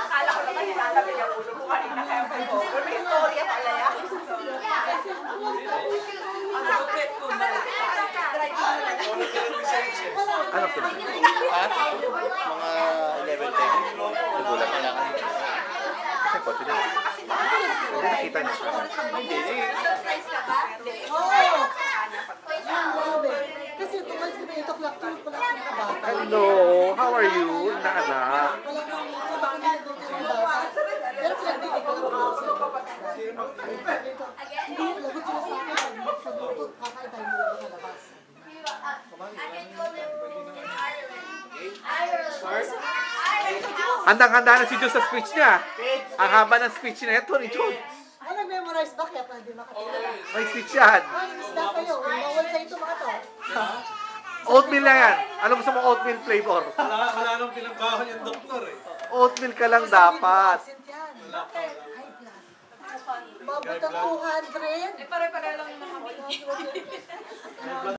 Akala ko naman nilalagay ang ulo ko kanina kaya may istorya pala yan. Ano po? Ha? Mga 11:10. Nagulat na lang. Kasi po, hindi nakita niya siya. Hindi. Surprise ka ba? Oo! Kasi tumalis kami 8 o'clock, 2 o'clock na kabata. Hello, how are you? Naanak? Walang kami sa baka nilagay ng bata. Pero pinagbigay ko lang ako sa hindi, lagot sila sa akin. Sa bukod, kakain tayo mula sa labas. Handang-handa na si Jun sa speech niya. Ang haba ng speech na ito ni Jun. Ay, nag-memorize ba? Kaya pala di makatila. May speech yan. Ay, isda kayo. Bawal sa ito mga to. Oatmeal na yan. Ano gusto mo oatmeal flavor? Wala nang pinagbahan yung doktor eh. Oatmeal ka lang dapat. Wala pa. High blood. Mabot ang 200. Pare-pare lang naman kami.